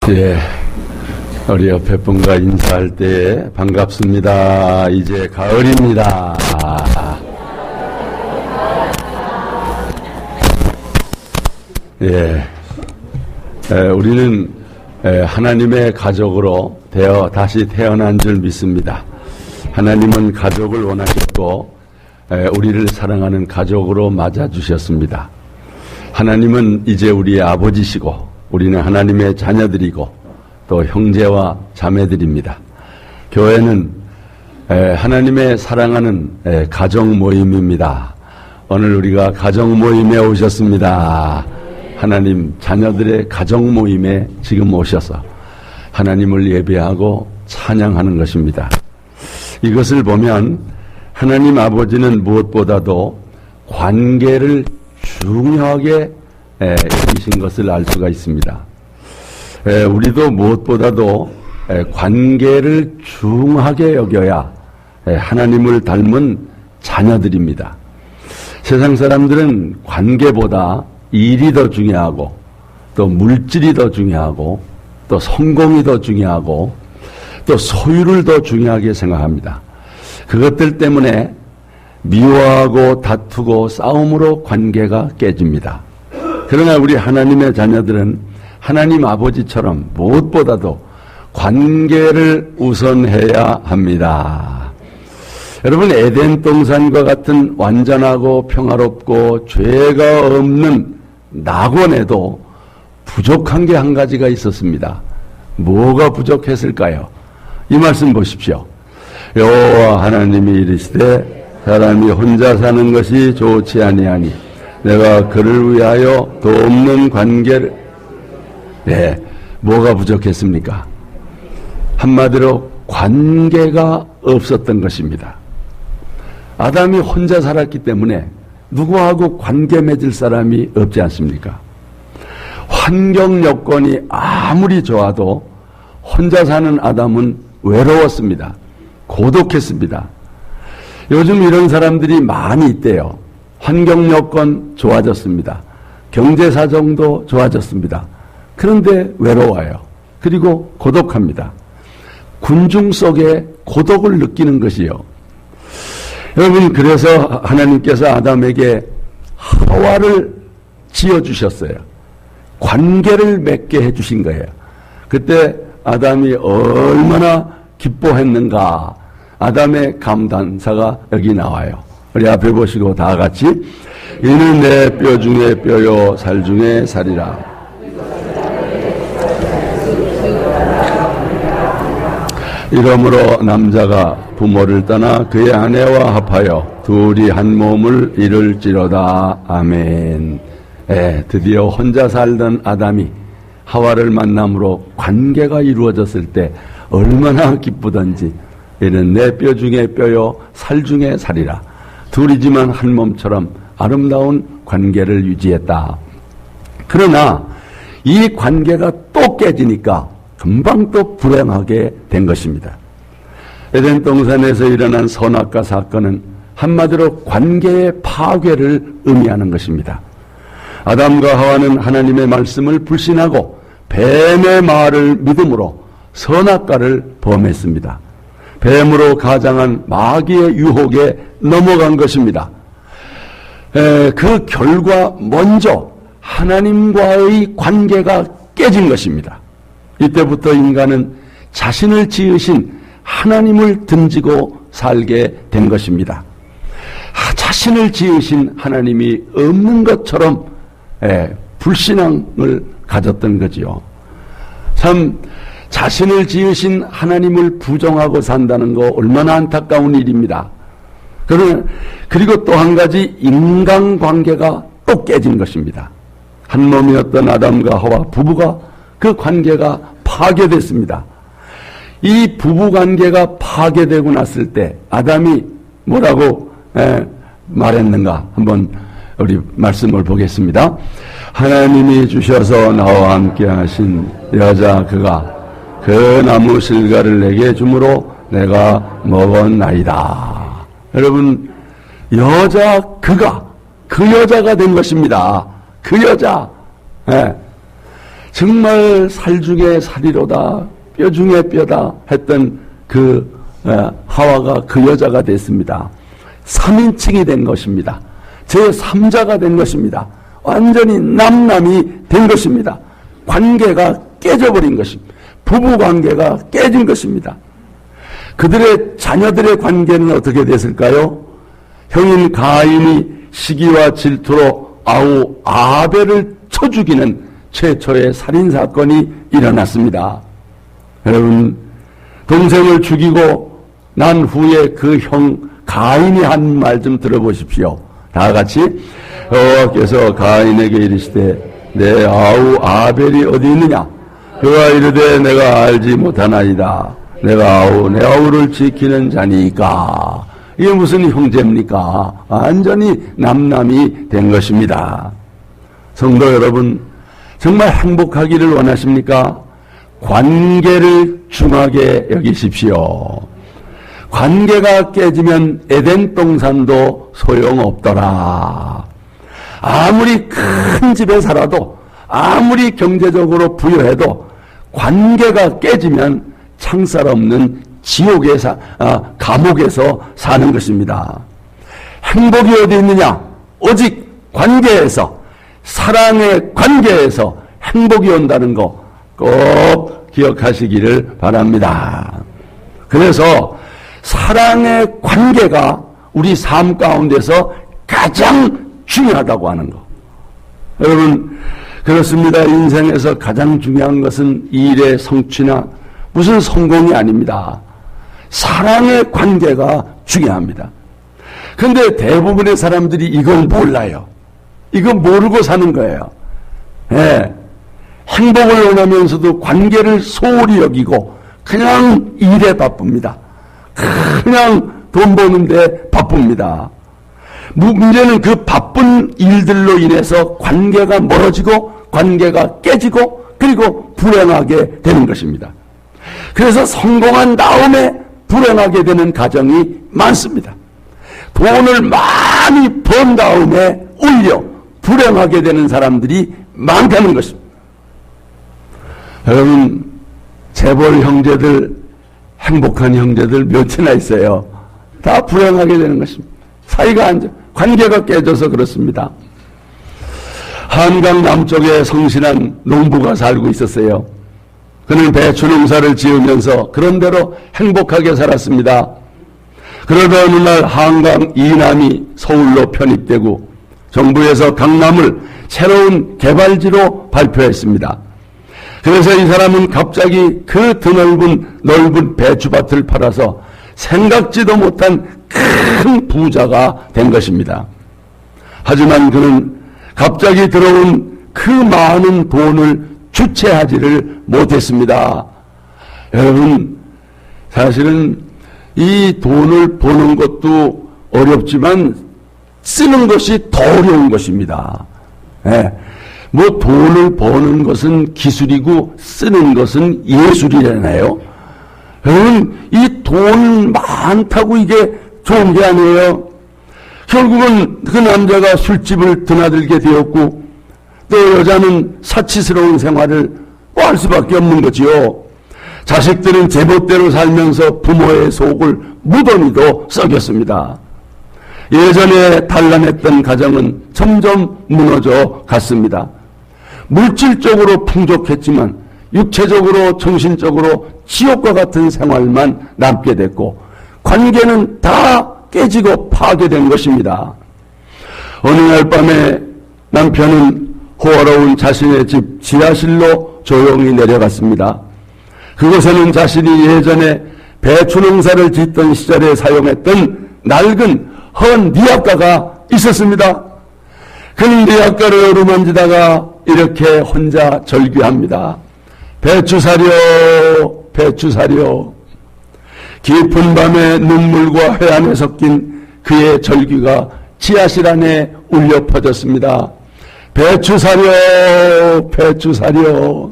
예, 우리 옆에 분과 인사할 때 반갑습니다. 이제 가을입니다. 우리는 하나님의 가족으로 다시 태어난 줄 믿습니다. 하나님은 가족을 원하셨고 우리를 사랑하는 가족으로 맞아주셨습니다. 하나님은 이제 우리의 아버지시고 우리는 하나님의 자녀들이고 또 형제와 자매들입니다. 교회는 하나님의 사랑하는 가정 모임입니다. 오늘 우리가 가정 모임에 오셨습니다. 하나님 자녀들의 가정 모임에 지금 오셔서 하나님을 예배하고 찬양하는 것입니다. 이것을 보면 하나님 아버지는 무엇보다도 관계를 중요하게 여기신 것을 알 수가 있습니다. 우리도 무엇보다도 관계를 중하게 여겨야 하나님을 닮은 자녀들입니다. 세상 사람들은 관계보다 일이 더 중요하고 또 물질이 더 중요하고 또 성공이 더 중요하고 또 소유를 더 중요하게 생각합니다. 그것들 때문에 미워하고 다투고 싸움으로 관계가 깨집니다. 그러나 우리 하나님의 자녀들은 하나님 아버지처럼 무엇보다도 관계를 우선해야 합니다. 여러분, 에덴 동산과 같은 완전하고 평화롭고 죄가 없는 낙원에도 부족한 게 한 가지가 있었습니다. 뭐가 부족했을까요? 이 말씀 보십시오. 여호와 하나님이 이르시되 사람이 혼자 사는 것이 좋지 아니하니 내가 그를 위하여 돕는 관계를 뭐가 부족했습니까? 한마디로 관계가 없었던 것입니다. 아담이 혼자 살았기 때문에 누구하고 관계 맺을 사람이 없지 않습니까? 환경 여건이 아무리 좋아도 혼자 사는 아담은 외로웠습니다. 고독했습니다. 요즘 이런 사람들이 많이 있대요. 환경 여건 좋아졌습니다. 경제 사정도 좋아졌습니다. 그런데 외로워요. 그리고 고독합니다. 군중 속에 고독을 느끼는 것이요. 여러분, 그래서 하나님께서 아담에게 하와를 지어주셨어요. 관계를 맺게 해주신 거예요. 그때 아담이 얼마나 기뻐했는가. 아담의 감탄사가 여기 나와요. 우리 앞에 보시고 다 같이 이는 내 뼈 중에 뼈요 살 중에 살이라. 이러므로 남자가 부모를 떠나 그의 아내와 합하여 둘이 한 몸을 이룰지로다. 아멘. 드디어 혼자 살던 아담이 하와를 만남으로 관계가 이루어졌을 때 얼마나 기쁘던지. 이는 내 뼈 중에 뼈요 살 중에 살이라. 둘이지만 한 몸처럼 아름다운 관계를 유지했다. 그러나 이 관계가 또 깨지니까 금방 또 불행하게 된 것입니다. 에덴 동산에서 일어난 선악과 사건은 한마디로 관계의 파괴를 의미하는 것입니다. 아담과 하와는 하나님의 말씀을 불신하고 뱀의 말을 믿음으로 선악과를 범했습니다. 뱀으로 가장한 마귀의 유혹에 넘어간 것입니다. 그 결과 먼저 하나님과의 관계가 깨진 것입니다. 이때부터 인간은 자신을 지으신 하나님을 등지고 살게 된 것입니다. 자신을 지으신 하나님이 없는 것처럼 불신앙을 가졌던 거지요. 참 자신을 지으신 하나님을 부정하고 산다는 거 얼마나 안타까운 일입니다. 그리고 또 한 가지 인간관계가 또 깨진 것입니다. 한 몸이었던 아담과 하와 부부가 그 관계가 파괴됐습니다. 이 부부관계가 파괴되고 났을 때 아담이 뭐라고 말했는가 한번 우리 말씀을 보겠습니다. 하나님이 주셔서 나와 함께 하신 여자 그가 그 나무 실과를 내게 주므로 내가 먹었나이다. 여러분, 여자 그가 그 여자가 된 것입니다. 그 여자. 정말 살 중에 살이로다, 뼈 중에 뼈다 했던 그 하와가 그 여자가 됐습니다. 3인칭이 된 것입니다. 제3자가 된 것입니다. 완전히 남남이 된 것입니다. 관계가 깨져버린 것입니다. 부부관계가 깨진 것입니다. 그들의 자녀들의 관계는 어떻게 됐을까요? 형인 가인이 시기와 질투로 아우 아벨을 쳐 죽이는 최초의 살인사건이 일어났습니다. 여러분, 동생을 죽이고 난 후에 그 형 가인이 한 말 좀 들어보십시오. 다 같이. 여호와께서 가인에게 이르시되 내 아우 아벨이 어디 있느냐? 그가 이르되 내가 알지 못하나이다. 내가 내 아우를 지키는 자니까. 이게 무슨 형제입니까? 완전히 남남이 된 것입니다. 성도 여러분, 정말 행복하기를 원하십니까? 관계를 중하게 여기십시오. 관계가 깨지면 에덴 동산도 소용없더라. 아무리 큰 집에 살아도, 아무리 경제적으로 부유해도 관계가 깨지면 창살 없는 지옥에서, 감옥에서 사는 것입니다. 행복이 어디 있느냐? 오직 관계에서, 사랑의 관계에서 행복이 온다는 거 꼭 기억하시기를 바랍니다. 그래서 사랑의 관계가 우리 삶 가운데서 가장 중요하다고 하는 거. 여러분, 그렇습니다. 인생에서 가장 중요한 것은 일의 성취나 무슨 성공이 아닙니다. 사랑의 관계가 중요합니다. 그런데 대부분의 사람들이 이걸 몰라요. 이거 모르고 사는 거예요. 네. 행복을 원하면서도 관계를 소홀히 여기고 그냥 일에 바쁩니다. 그냥 돈 버는데 바쁩니다. 문제는 그 바쁜 일들로 인해서 관계가 멀어지고 관계가 깨지고 그리고 불행하게 되는 것입니다. 그래서 성공한 다음에 불행하게 되는 가정이 많습니다. 돈을 많이 번 다음에 오히려 불행하게 되는 사람들이 많다는 것입니다. 여러분, 재벌 형제들, 행복한 형제들 몇이나 있어요. 다 불행하게 되는 것입니다. 사이가 안 좋아. 관계가 깨져서 그렇습니다. 한강 남쪽에 성실한 농부가 살고 있었어요. 그는 배추 농사를 지으면서 그런대로 행복하게 살았습니다. 그러다 어느 날 한강 이남이 서울로 편입되고 정부에서 강남을 새로운 개발지로 발표했습니다. 그래서 이 사람은 갑자기 그 드넓은 넓은 배추밭을 팔아서 생각지도 못한 큰 부자가 된 것입니다. 하지만 그는 갑자기 들어온 그 많은 돈을 주체하지를 못했습니다. 여러분, 사실은 이 돈을 버는 것도 어렵지만 쓰는 것이 더 어려운 것입니다. 네. 뭐 돈을 버는 것은 기술이고 쓰는 것은 예술이잖아요. 여러분, 이 돈 많다고 이게 좋은 게 아니에요. 결국은 그 남자가 술집을 드나들게 되었고 또 여자는 사치스러운 생활을 할 수밖에 없는 거지요. 자식들은 제멋대로 살면서 부모의 속을 무더미도 썩였습니다. 예전에 단란했던 가정은 점점 무너져 갔습니다. 물질적으로 풍족했지만 육체적으로 정신적으로 지옥과 같은 생활만 남게 됐고 관계는 다 깨지고 파괴된 것입니다. 어느 날 밤에 남편은 호화로운 자신의 집 지하실로 조용히 내려갔습니다. 그곳에는 자신이 예전에 배추 농사를 짓던 시절에 사용했던 낡은 헌 니아가가 있었습니다. 그 니아가를 어루만지다가 이렇게 혼자 절규합니다. 배추 사려, 배추 사려. 깊은 밤에 눈물과 회한에 섞인 그의 절규가 지하실 안에 울려 퍼졌습니다. 배추 사려, 배추 사려.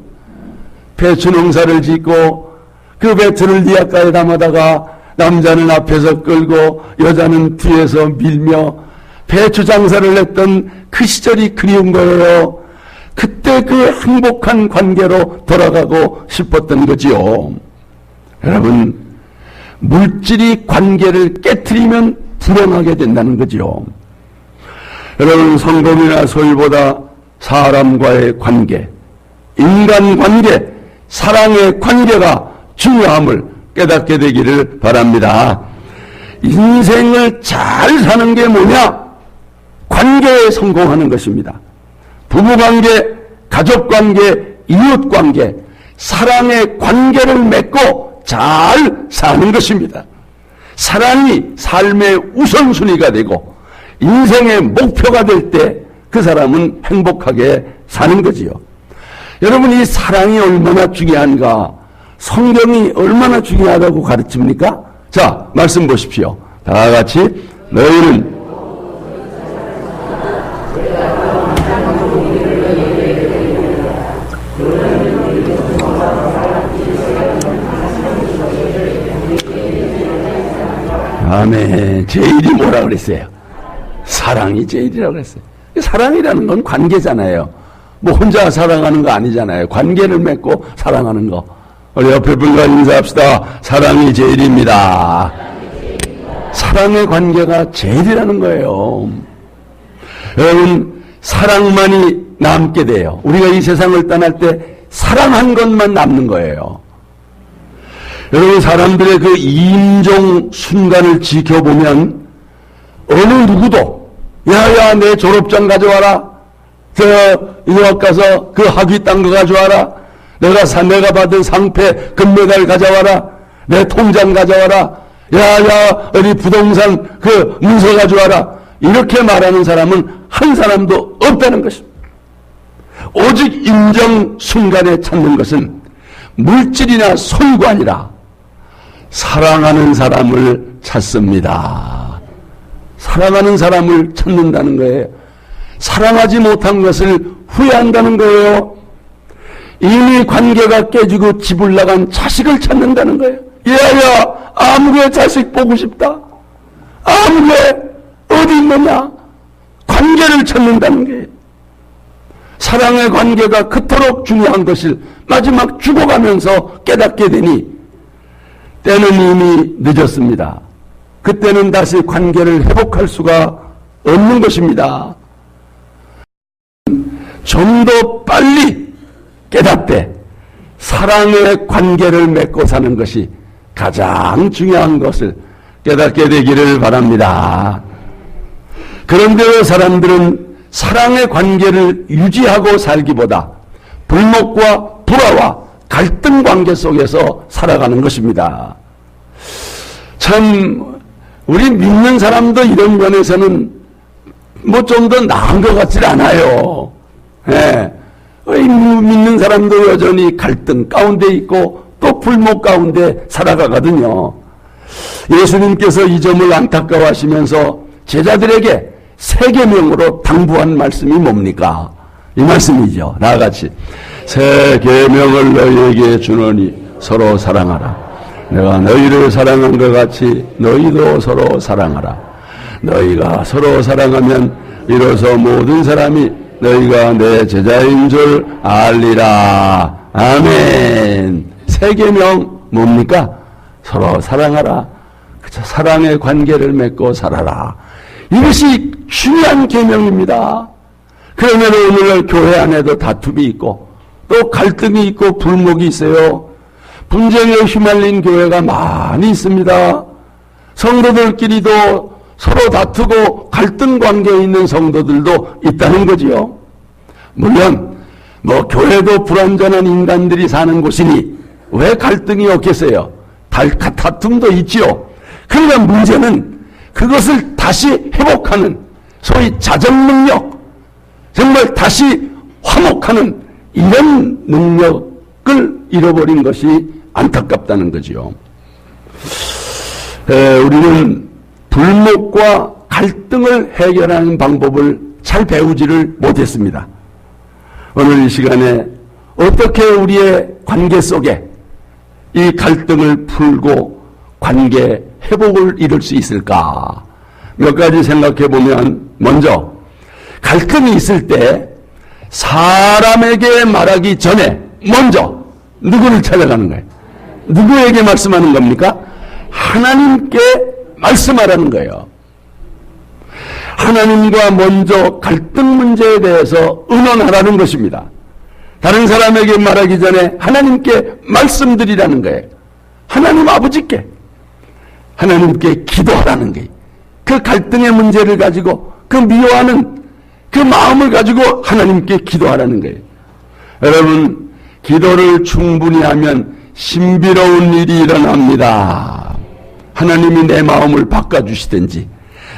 배추 농사를 짓고 그 배추를 니아가에 담아다가 남자는 앞에서 끌고 여자는 뒤에서 밀며 배추 장사를 했던 그 시절이 그리운 거예요. 그때 그 행복한 관계로 돌아가고 싶었던 거지요. 여러분, 물질이 관계를 깨트리면 불행하게 된다는 거지요. 여러분, 성공이나 소유보다 사람과의 관계, 인간관계, 사랑의 관계가 중요함을 깨닫게 되기를 바랍니다. 인생을 잘 사는 게 뭐냐? 관계에 성공하는 것입니다. 부부관계, 가족관계, 이웃관계, 사랑의 관계를 맺고 잘 사는 것입니다. 사랑이 삶의 우선순위가 되고 인생의 목표가 될 때 그 사람은 행복하게 사는 거지요. 여러분, 이 사랑이 얼마나 중요한가? 성경이 얼마나 중요하다고 가르칩니까? 자, 말씀 보십시오. 다 같이. 너희는 아멘. 제일이 뭐라 그랬어요? 사랑이 제일이라고 그랬어요. 사랑이라는 건 관계잖아요. 뭐 혼자 사랑하는 거 아니잖아요. 관계를 맺고 사랑하는 거. 우리 옆에 분과 인사합시다. 사랑이 제일입니다. 사랑의 관계가 제일이라는 거예요. 여러분, 사랑만이 남게 돼요. 우리가 이 세상을 떠날 때 사랑한 것만 남는 거예요. 여러분, 사람들의 그 임종 순간을 지켜보면 어느 누구도 야야 내 졸업장 가져와라, 유학 가서 그 학위 딴 거 가져와라, 내가 받은 상패 금메달 가져와라, 내 통장 가져와라, 야야 어디 부동산 그 문서 가져와라, 이렇게 말하는 사람은 한 사람도 없다는 것입니다. 오직 임종 순간에 찾는 것은 물질이나 소유가 아니라 사랑하는 사람을 찾습니다. 사랑하는 사람을 찾는다는 거예요. 사랑하지 못한 것을 후회한다는 거예요. 이미 관계가 깨지고 집을 나간 자식을 찾는다는 거예요. 야야, 아무개 자식 보고 싶다. 아무개 어디 있느냐? 관계를 찾는다는 거예요. 사랑의 관계가 그토록 중요한 것을 마지막 죽어가면서 깨닫게 되니 때는 이미 늦었습니다. 그때는 다시 관계를 회복할 수가 없는 것입니다. 좀 더 빨리 깨닫되 사랑의 관계를 맺고 사는 것이 가장 중요한 것을 깨닫게 되기를 바랍니다. 그런데 사람들은 사랑의 관계를 유지하고 살기보다 불목과 불화와 갈등 관계 속에서 살아가는 것입니다. 참 우리 믿는 사람도 이런 면에서는 뭐 좀 더 나은 것 같지 않아요. 예. 믿는 사람도 여전히 갈등 가운데 있고 또 불목 가운데 살아가거든요. 예수님께서 이 점을 안타까워하시면서 제자들에게 세 계명으로 당부한 말씀이 뭡니까? 이 말씀이죠. 나같이 새 계명을 너희에게 주노니 서로 사랑하라. 내가 너희를 사랑한 것 같이 너희도 서로 사랑하라. 너희가 서로 사랑하면 이로써 모든 사람이 너희가 내 제자인 줄 알리라. 아멘. 새 계명 뭡니까? 서로 사랑하라. 그쵸? 사랑의 관계를 맺고 살아라. 이것이 중요한 계명입니다. 그러면 오늘날 교회 안에도 다툼이 있고 또 갈등이 있고 불목이 있어요. 분쟁에 휘말린 교회가 많이 있습니다. 성도들끼리도 서로 다투고 갈등 관계에 있는 성도들도 있다는 거지요. 물론 뭐 교회도 불완전한 인간들이 사는 곳이니 왜 갈등이 없겠어요? 다툼도 있지요. 그러나 문제는 그것을 다시 회복하는 소위 자정능력, 정말 다시 화목하는 이런 능력을 잃어버린 것이 안타깝다는 거지요. 우리는 불목과 갈등을 해결하는 방법을 잘 배우지를 못했습니다. 오늘 이 시간에 어떻게 우리의 관계 속에 이 갈등을 풀고 관계 회복을 이룰 수 있을까? 몇 가지 생각해 보면, 먼저 갈등이 있을 때 사람에게 말하기 전에 먼저 누구를 찾아가는 거예요? 누구에게 말씀하는 겁니까? 하나님께 말씀하라는 거예요. 하나님과 먼저 갈등 문제에 대해서 의논하라는 것입니다. 다른 사람에게 말하기 전에 하나님께 말씀드리라는 거예요. 하나님 아버지께, 하나님께 기도하라는 거예요. 그 갈등의 문제를 가지고, 그 미워하는 그 마음을 가지고 하나님께 기도하라는 거예요. 여러분, 기도를 충분히 하면 신비로운 일이 일어납니다. 하나님이 내 마음을 바꿔주시든지,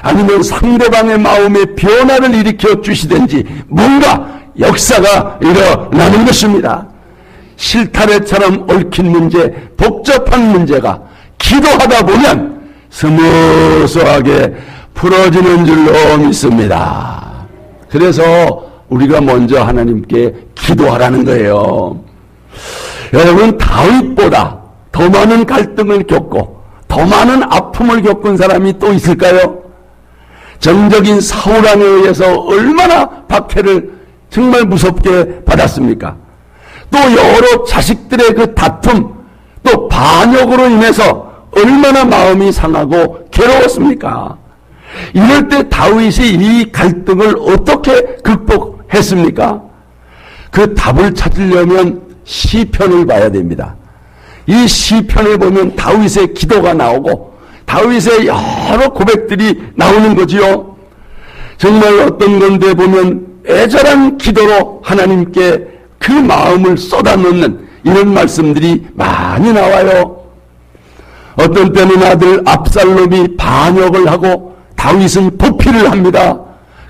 아니면 상대방의 마음에 변화를 일으켜 주시든지 뭔가 역사가 일어나는 것입니다. 실타래처럼 얽힌 문제, 복잡한 문제가 기도하다 보면 스무스하게 풀어지는 줄로 믿습니다. 그래서 우리가 먼저 하나님께 기도하라는 거예요. 여러분, 다윗보다 더 많은 갈등을 겪고 더 많은 아픔을 겪은 사람이 또 있을까요? 정적인 사울왕에 의해서 얼마나 박해를 정말 무섭게 받았습니까? 또 여러 자식들의 그 다툼, 또 반역으로 인해서 얼마나 마음이 상하고 괴로웠습니까? 이럴 때 다윗이 이 갈등을 어떻게 극복했습니까? 그 답을 찾으려면 시편을 봐야 됩니다. 이 시편을 보면 다윗의 기도가 나오고 다윗의 여러 고백들이 나오는 거지요. 정말 어떤 건데 보면 애절한 기도로 하나님께 그 마음을 쏟아놓는 이런 말씀들이 많이 나와요. 어떤 때는 아들 압살롬이 반역을 하고 다윗은 도피를 합니다.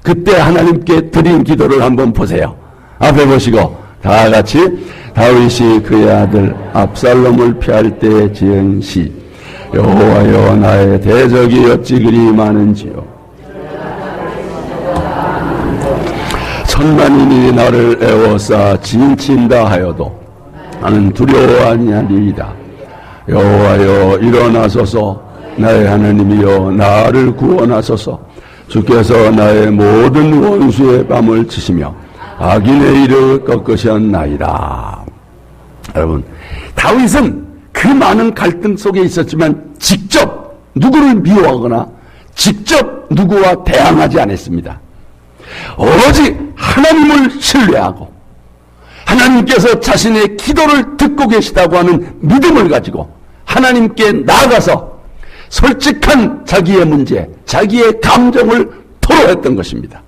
그때 하나님께 드린 기도를 한번 보세요. 앞에 보시고 다 같이 다윗이 그의 아들 압살롬을 피할 때 지은 시 여호와여 나의 대적이 어찌 그리 많은지요. 천만인이 나를 애워싸 진친다 하여도 나는 두려워 아니하리이다. 여호와여 일어나소서. 나의 하나님이여 나를 구원하소서. 주께서 나의 모든 원수의 뺨을 치시며 악인의 일을 꺾으셨나이다. 여러분, 다윗은 그 많은 갈등 속에 있었지만 직접 누구를 미워하거나 직접 누구와 대항하지 않았습니다. 오로지 하나님을 신뢰하고 하나님께서 자신의 기도를 듣고 계시다고 하는 믿음을 가지고 하나님께 나아가서 솔직한 자기의 문제, 자기의 감정을 토로했던 것입니다.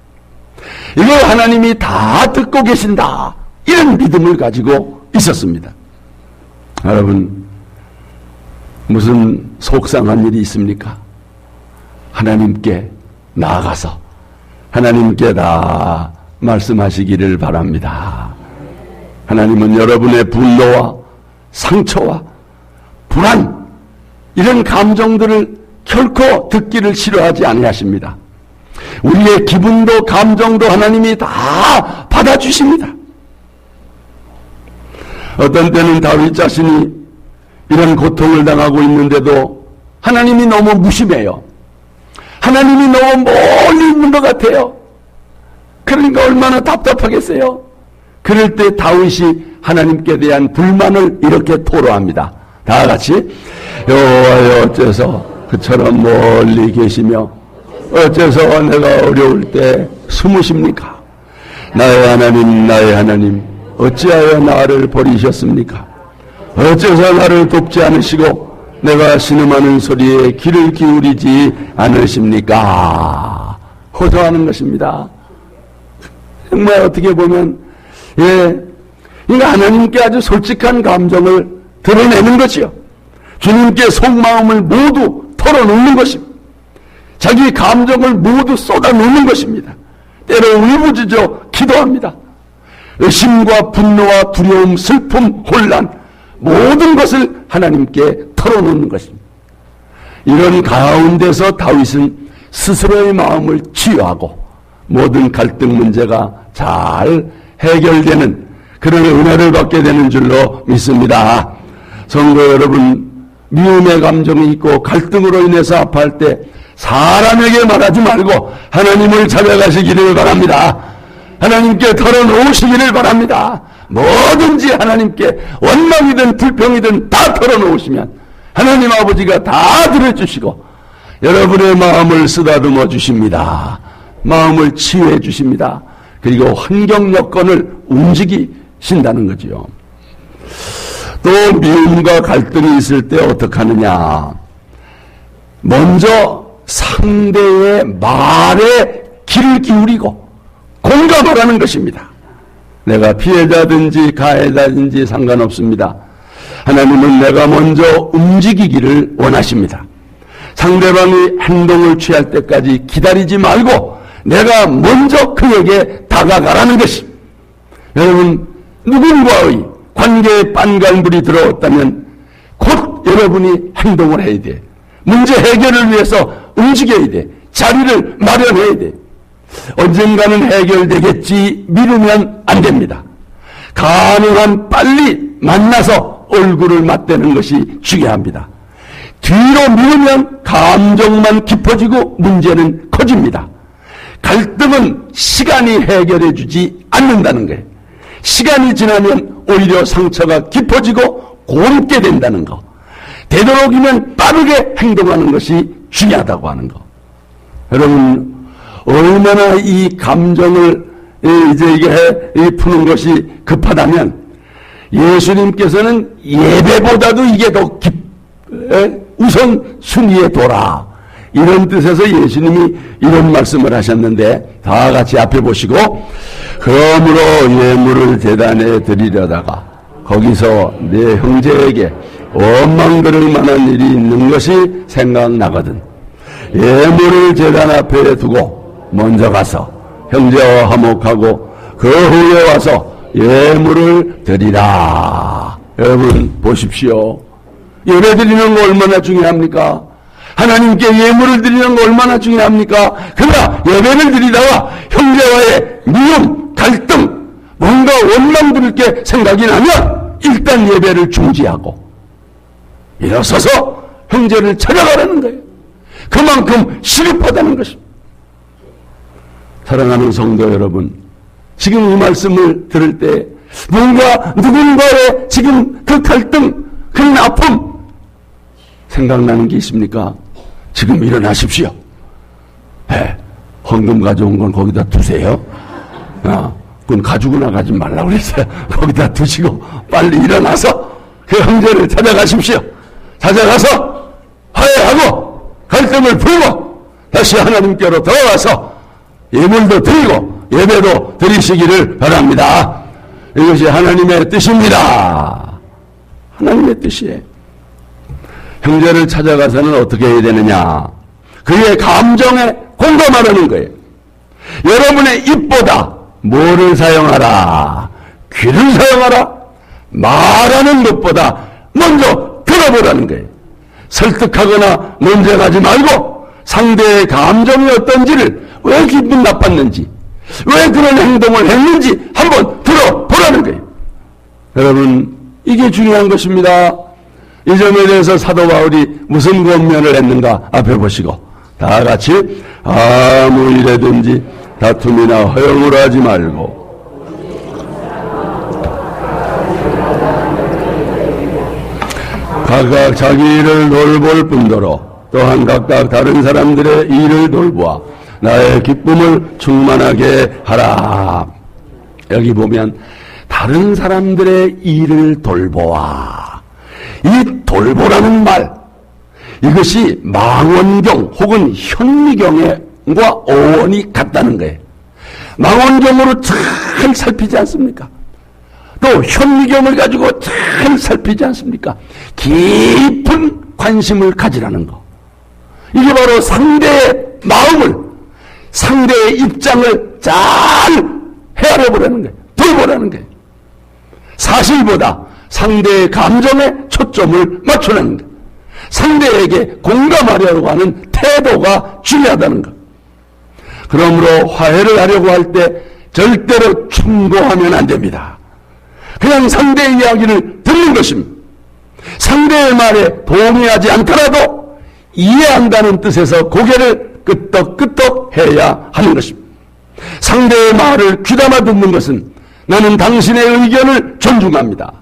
이걸 하나님이 다 듣고 계신다, 이런 믿음을 가지고 있었습니다. 여러분, 무슨 속상한 일이 있습니까? 하나님께 나아가서 하나님께 다 말씀하시기를 바랍니다. 하나님은 여러분의 분노와 상처와 불안, 이런 감정들을 결코 듣기를 싫어하지 아니하십니다. 우리의 기분도 감정도 하나님이 다 받아주십니다. 어떤 때는 다윗 자신이 이런 고통을 당하고 있는데도 하나님이 너무 무심해요. 하나님이 너무 멀리 있는 것 같아요. 그러니까 얼마나 답답하겠어요. 그럴 때 다윗이 하나님께 대한 불만을 이렇게 토로합니다. 다 같이 여호와여 어째서 그처럼 멀리 계시며 어째서 내가 어려울 때 숨으십니까? 나의 하나님 어찌하여 나를 버리셨습니까? 어째서 나를 돕지 않으시고 내가 신음하는 소리에 귀를 기울이지 않으십니까? 호소하는 것입니다. 정말 어떻게 보면 그러니까 하나님께 아주 솔직한 감정을 드러내는 것이요. 주님께 속마음을 모두 털어놓는 것입니다. 자기 감정을 모두 쏟아놓는 것입니다. 때로 울부짖어 기도합니다. 의심과 분노와 두려움, 슬픔, 혼란, 모든 것을 하나님께 털어놓는 것입니다. 이런 가운데서 다윗은 스스로의 마음을 치유하고 모든 갈등 문제가 잘 해결되는 그런 은혜를 받게 되는 줄로 믿습니다. 성도 여러분, 미움의 감정이 있고 갈등으로 인해서 아파할 때 사람에게 말하지 말고 하나님을 찾아가시기를 바랍니다. 하나님께 털어놓으시기를 바랍니다. 뭐든지 하나님께 원망이든 불평이든 다 털어놓으시면 하나님 아버지가 다 들어주시고 여러분의 마음을 쓰다듬어 주십니다. 마음을 치유해 주십니다. 그리고 환경 여건을 움직이신다는 거지요. 또 미움과 갈등이 있을 때 어떻게 하느냐. 먼저 상대의 말에 귀를 기울이고 공감을 하는 것입니다. 내가 피해자든지 가해자든지 상관없습니다. 하나님은 내가 먼저 움직이기를 원하십니다. 상대방이 행동을 취할 때까지 기다리지 말고 내가 먼저 그에게 다가가라는 것이. 여러분, 누군가의 관계에 빤간불이 들어왔다면 곧 여러분이 행동을 해야 돼. 문제 해결을 위해서 움직여야 돼. 자리를 마련해야 돼. 언젠가는 해결되겠지 미루면 안 됩니다. 가능한 빨리 만나서 얼굴을 맞대는 것이 중요합니다. 뒤로 미루면 감정만 깊어지고 문제는 커집니다. 갈등은 시간이 해결해 주지 않는다는 거예요. 시간이 지나면 오히려 상처가 깊어지고 곪게 된다는 거. 되도록이면 빠르게 행동하는 것이 중요하다고 하는 거. 여러분, 얼마나 이 감정을 이제 이게 푸는 것이 급하다면 예수님께서는 예배보다도 이게 더 우선 순위에 둬라. 이런 뜻에서 예수님이 이런 말씀을 하셨는데 다 같이 앞에 보시고, 그러므로 예물을 제단에 드리려다가 거기서 내 형제에게 원망 들을 만한 일이 있는 것이 생각나거든. 예물을 제단 앞에 두고 먼저 가서 형제와 화목하고 그 후에 와서 예물을 드리라. 여러분 보십시오. 예배 드리는 거 얼마나 중요합니까? 하나님께 예물을 드리는 거 얼마나 중요합니까? 그러나 예배를 드리다가 형제와의 미움, 갈등, 뭔가 원망 들을 게 생각이 나면 일단 예배를 중지하고 일어서서 형제를 찾아가라는 거예요. 그만큼 시급하다는 것입니다. 사랑하는 성도 여러분, 지금 이 말씀을 들을 때 뭔가 누군가의 지금 그 갈등, 그 아픔 생각나는 게 있습니까? 지금 일어나십시오. 네, 헌금 가져온 건 거기다 두세요. 그건 가지고 나가지 말라고 그랬어요. 거기다 두시고 빨리 일어나서 그 형제를 찾아가십시오. 찾아가서 화해하고 갈등을 풀고 다시 하나님께로 돌아와서 예물도 드리고 예배도 드리시기를 바랍니다. 이것이 하나님의 뜻입니다. 하나님의 뜻이에요. 형제를 찾아가서는 어떻게 해야 되느냐? 그의 감정에 공감하라는 거예요. 여러분의 입보다 뭐를 사용하라? 귀를 사용하라? 말하는 것보다 먼저 들어보라는 거예요. 설득하거나 논쟁하지 말고 상대의 감정이 어떤지를, 왜 기분 나빴는지, 왜 그런 행동을 했는지 한번 들어보라는 거예요. 여러분, 이게 중요한 것입니다. 이 점에 대해서 사도 바울이 무슨 권면을 했는가 앞에 보시고 다 같이 아무 일에든지 다툼이나 허용을 하지 말고 각각 자기 일을 돌볼 뿐더러 또한 각각 다른 사람들의 일을 돌보아 나의 기쁨을 충만하게 하라. 여기 보면 다른 사람들의 일을 돌보아, 이 돌보라는 말, 이것이 망원경 혹은 현미경과 어원이 같다는 거예요. 망원경으로 잘 살피지 않습니까? 또 현미경을 가지고 잘 살피지 않습니까? 깊은 관심을 가지라는 거. 이게 바로 상대의 마음을, 상대의 입장을 잘 헤아려보라는 거예요. 돌보라는 거예요. 사실보다 상대의 감정에 초점을 맞추는 것. 상대에게 공감하려고 하는 태도가 중요하다는 것. 그러므로 화해를 하려고 할 때 절대로 충고하면 안 됩니다. 그냥 상대의 이야기를 듣는 것입니다. 상대의 말에 동의하지 않더라도 이해한다는 뜻에서 고개를 끄덕끄덕 해야 하는 것입니다. 상대의 말을 귀담아 듣는 것은 나는 당신의 의견을 존중합니다.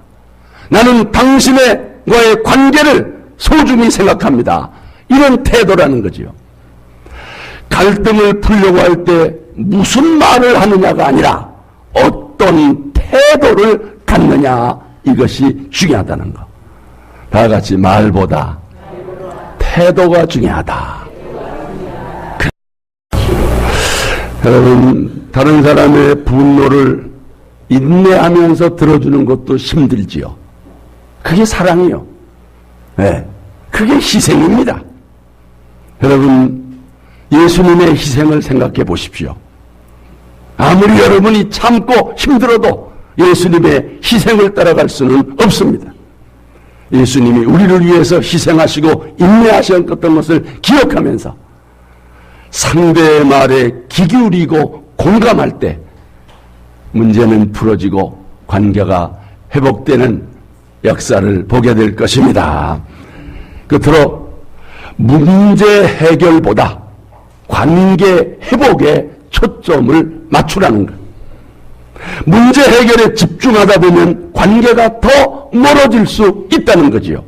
나는 당신과의 관계를 소중히 생각합니다. 이런 태도라는 거지요. 갈등을 풀려고 할 때 무슨 말을 하느냐가 아니라 어떤 태도를 갖느냐, 이것이 중요하다는 거. 다 같이 말보다 태도가 중요하다. 여러분, 다른 사람의 분노를 인내하면서 들어주는 것도 힘들지요. 그게 사랑이요. 네, 그게 희생입니다. 여러분, 예수님의 희생을 생각해 보십시오. 아무리 여러분이 참고 힘들어도 예수님의 희생을 따라갈 수는 없습니다. 예수님이 우리를 위해서 희생하시고 인내하셨던 것을 기억하면서 상대의 말에 귀 기울이고 공감할 때 문제는 풀어지고 관계가 회복되는 역사를 보게 될 것입니다. 끝으로 문제 해결보다 관계 회복에 초점을 맞추라는 것. 문제 해결에 집중하다 보면 관계가 더 멀어질 수 있다는 거지요.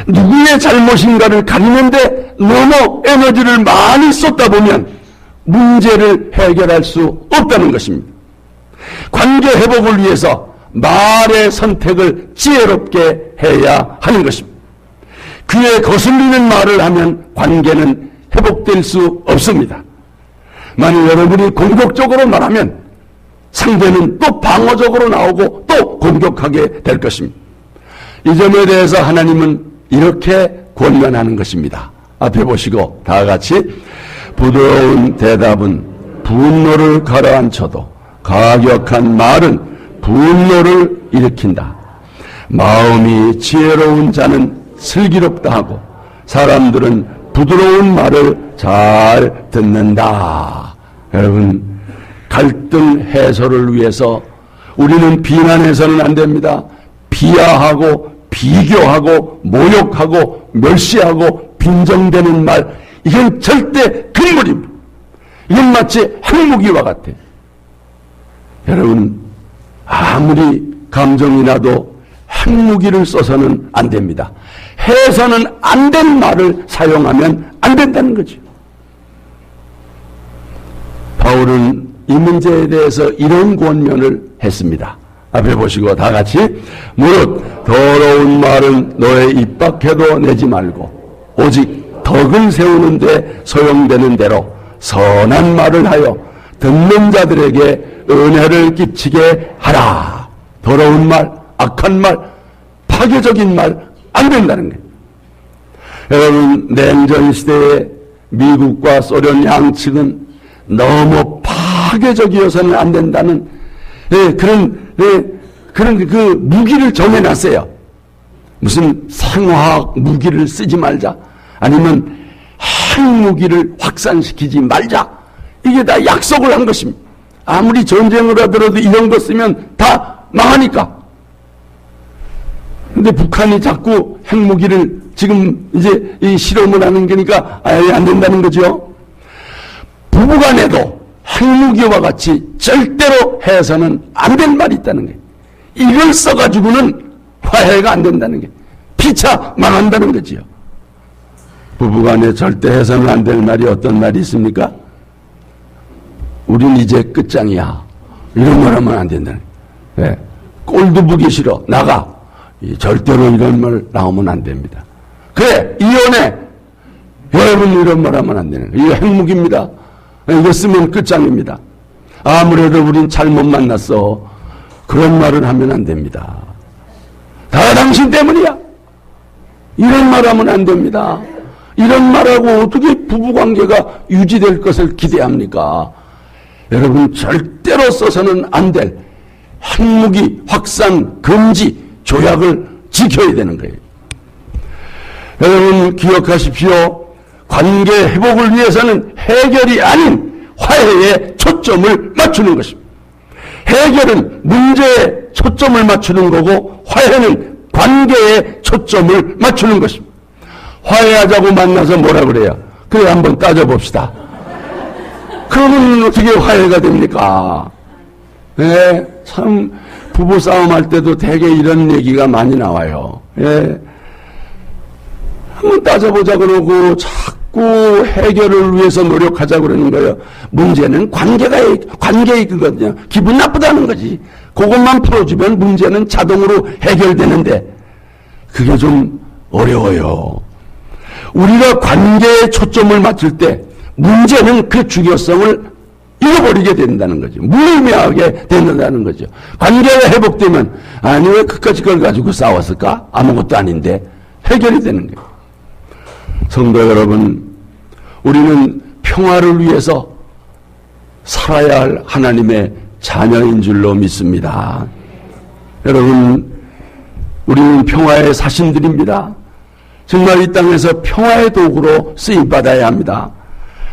누구의 잘못인가를 가리는데 너무 에너지를 많이 쏟다 보면 문제를 해결할 수 없다는 것입니다. 관계 회복을 위해서 말의 선택을 지혜롭게 해야 하는 것입니다. 귀에 거슬리는 말을 하면 관계는 회복될 수 없습니다. 만일 여러분이 공격적으로 말하면 상대는 또 방어적으로 나오고 또 공격하게 될 것입니다. 이 점에 대해서 하나님은 이렇게 권면하는 것입니다. 앞에 보시고 다 같이 부드러운 대답은 분노를 가라앉혀도 가격한 말은 분노를 일으킨다. 마음이 지혜로운 자는 슬기롭다 하고 사람들은 부드러운 말을 잘 듣는다. 여러분, 갈등 해소를 위해서 우리는 비난해서는 안 됩니다. 비하하고 비교하고 모욕하고 멸시하고 빈정대는 말, 이건 절대 금물입니다. 이건 마치 핵무기와 같아. 여러분, 아무리 감정이 나도 핵무기를 써서는 안 됩니다. 해서는 안 된 말을 사용하면 안 된다는 거죠. 바울은 이 문제에 대해서 이런 권면을 했습니다. 앞에 보시고 다 같이 무릇 더러운 말은 너의 입 밖에도 내지 말고 오직 덕을 세우는데 소용되는 대로 선한 말을 하여 듣는 자들에게 은혜를 끼치게 하라. 더러운 말, 악한 말, 파괴적인 말 안 된다는 거예요. 여러분, 냉전 시대에 미국과 소련 양측은 너무 파괴적이어서는 안 된다는 그런 그 무기를 정해놨어요. 무슨 생화학 무기를 쓰지 말자, 아니면 핵무기를 확산시키지 말자, 이게 다 약속을 한 것입니다. 아무리 전쟁을 하더라도 이런 거 쓰면 다 망하니까. 근데 북한이 자꾸 핵무기를 지금 이제 이 실험을 하는 거니까 아예 안 된다는 거죠. 부부간에도 핵무기와 같이 절대로 해서는 안 될 말이 있다는 거예요. 이걸 써가지고는 화해가 안 된다는 게, 피차 망한다는 거지요. 부부간에 절대 해서는 안 될 말이 어떤 말이 있습니까? 우린 이제 끝장이야. 이런 말 하면 안 된다는 거예요. 네. 꼴도 보기 싫어. 나가. 절대로 이런 말 나오면 안 됩니다. 그래, 이혼해. 여러분, 이런 말 하면 안 되는 거예요. 이거 핵무기입니다. 이거 쓰면 끝장입니다. 아무래도 우린 잘못 만났어. 그런 말을 하면 안 됩니다. 다 당신 때문이야. 이런 말 하면 안 됩니다. 이런 말하고 어떻게 부부관계가 유지될 것을 기대합니까? 여러분, 절대로 써서는 안 될 핵무기 확산 금지 조약을 지켜야 되는 거예요. 여러분, 기억하십시오. 관계 회복을 위해서는 해결이 아닌 화해에 초점을 맞추는 것입니다. 해결은 문제에 초점을 맞추는 거고 화해는 관계에 초점을 맞추는 것입니다. 화해하자고 만나서 뭐라 그래요? 그래, 한번 따져봅시다. 그러면 어떻게 화해가 됩니까? 예, 참 부부싸움 할 때도 되게 이런 얘기가 많이 나와요. 예. 한번 따져보자 그러고 자꾸 해결을 위해서 노력하자 그러는 거예요. 문제는 관계에 있거든요. 기분 나쁘다는 거지. 그것만 풀어주면 문제는 자동으로 해결되는데 그게 좀 어려워요. 우리가 관계에 초점을 맞출 때 문제는 그 중요성을 잃어버리게 된다는 거죠. 무의미하게 된다는 거죠. 관계가 회복되면 아니 왜 그까짓 걸 가지고 싸웠을까? 아무것도 아닌데 해결이 되는 거예요. 성도 여러분, 우리는 평화를 위해서 살아야 할 하나님의 자녀인 줄로 믿습니다. 여러분, 우리는 평화의 사신들입니다. 정말 이 땅에서 평화의 도구로 쓰임받아야 합니다.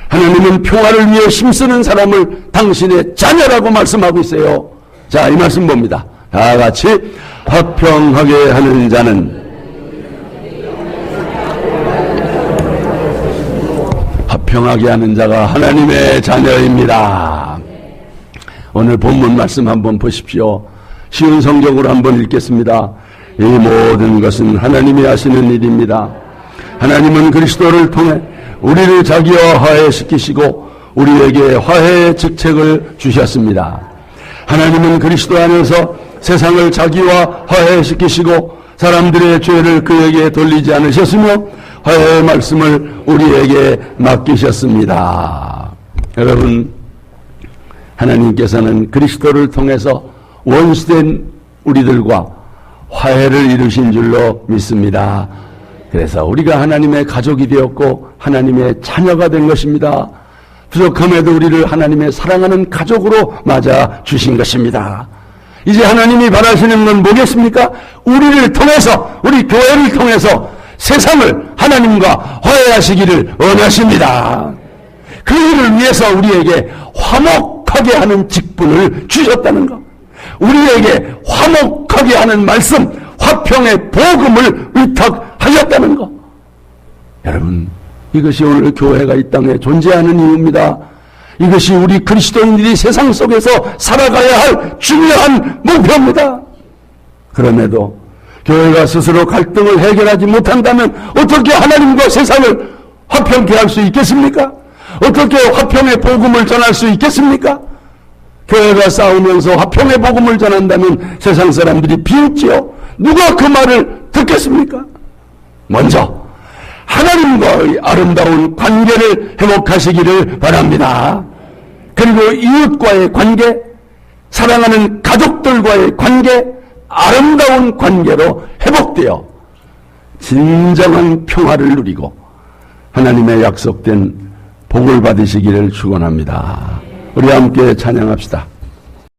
하나님은 평화를 위해 힘쓰는 사람을 당신의 자녀라고 말씀하고 있어요. 자, 이 말씀 봅니다. 다 같이 화평하게 하는 자는 화평하게 하는 자가 하나님의 자녀입니다. 오늘 본문 말씀 한번 보십시오. 쉬운 성경으로 한번 읽겠습니다. 이 모든 것은 하나님이 하시는 일입니다. 하나님은 그리스도를 통해 우리를 자기와 화해시키시고 우리에게 화해의 직책을 주셨습니다. 하나님은 그리스도 안에서 세상을 자기와 화해시키시고 사람들의 죄를 그에게 돌리지 않으셨으며 화해의 말씀을 우리에게 맡기셨습니다. 여러분, 하나님께서는 그리스도를 통해서 원수된 우리들과 화해를 이루신 줄로 믿습니다. 그래서 우리가 하나님의 가족이 되었고 하나님의 자녀가 된 것입니다. 부족함에도 우리를 하나님의 사랑하는 가족으로 맞아 주신 것입니다. 이제 하나님이 바라시는 건 뭐겠습니까? 우리를 통해서, 우리 교회를 통해서 세상을 하나님과 화해하시기를 원하십니다. 그 일을 위해서 우리에게 화목하게 하는 직분을 주셨다는 것, 우리에게 화목하게 하는 말씀, 화평의 복음을 위탁하셨다는 것. 여러분, 이것이 오늘 교회가 이 땅에 존재하는 이유입니다. 이것이 우리 그리스도인들이 세상 속에서 살아가야 할 중요한 목표입니다. 그럼에도 교회가 스스로 갈등을 해결하지 못한다면 어떻게 하나님과 세상을 화평케 할 수 있겠습니까? 어떻게 화평의 복음을 전할 수 있겠습니까? 교회가 싸우면서 화평의 복음을 전한다면 세상 사람들이 비웃지요. 누가 그 말을 듣겠습니까? 먼저 하나님과의 아름다운 관계를 회복하시기를 바랍니다. 그리고 이웃과의 관계, 사랑하는 가족들과의 관계, 아름다운 관계로 회복되어 진정한 평화를 누리고 하나님의 약속된 복을 받으시기를 축원합니다. 우리 함께 찬양합시다.